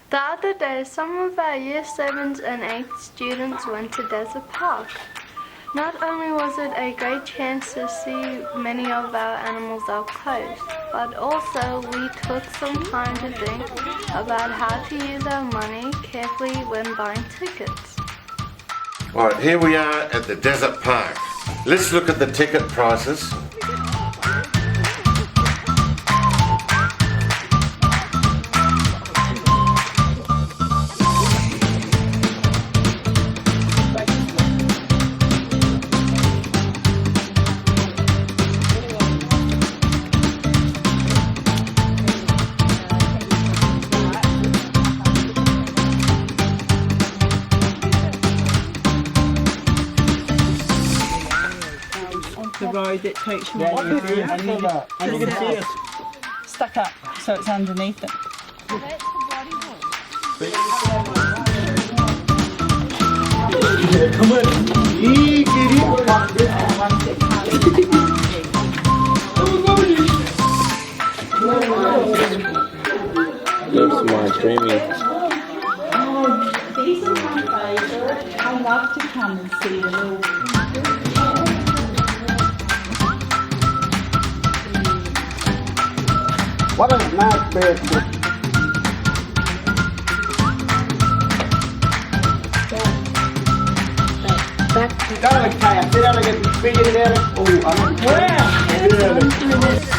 The other day, some of our Year 7s and 8 students went to Desert Park. Not only was it a great chance to see many of our animals up close, but also we took some time to think about how to use our money carefully when buying tickets. Alright, here we are at the Desert Park. Let's look at the ticket prices. The road that takes from and you can see it stuck up, so it's underneath it. Come on. That's my dreaming. These are my favourite. I love to come and see the little. What a nice bird. Back. Got it, Kaya. Sit down and get it out. Oh, I'm. Wow.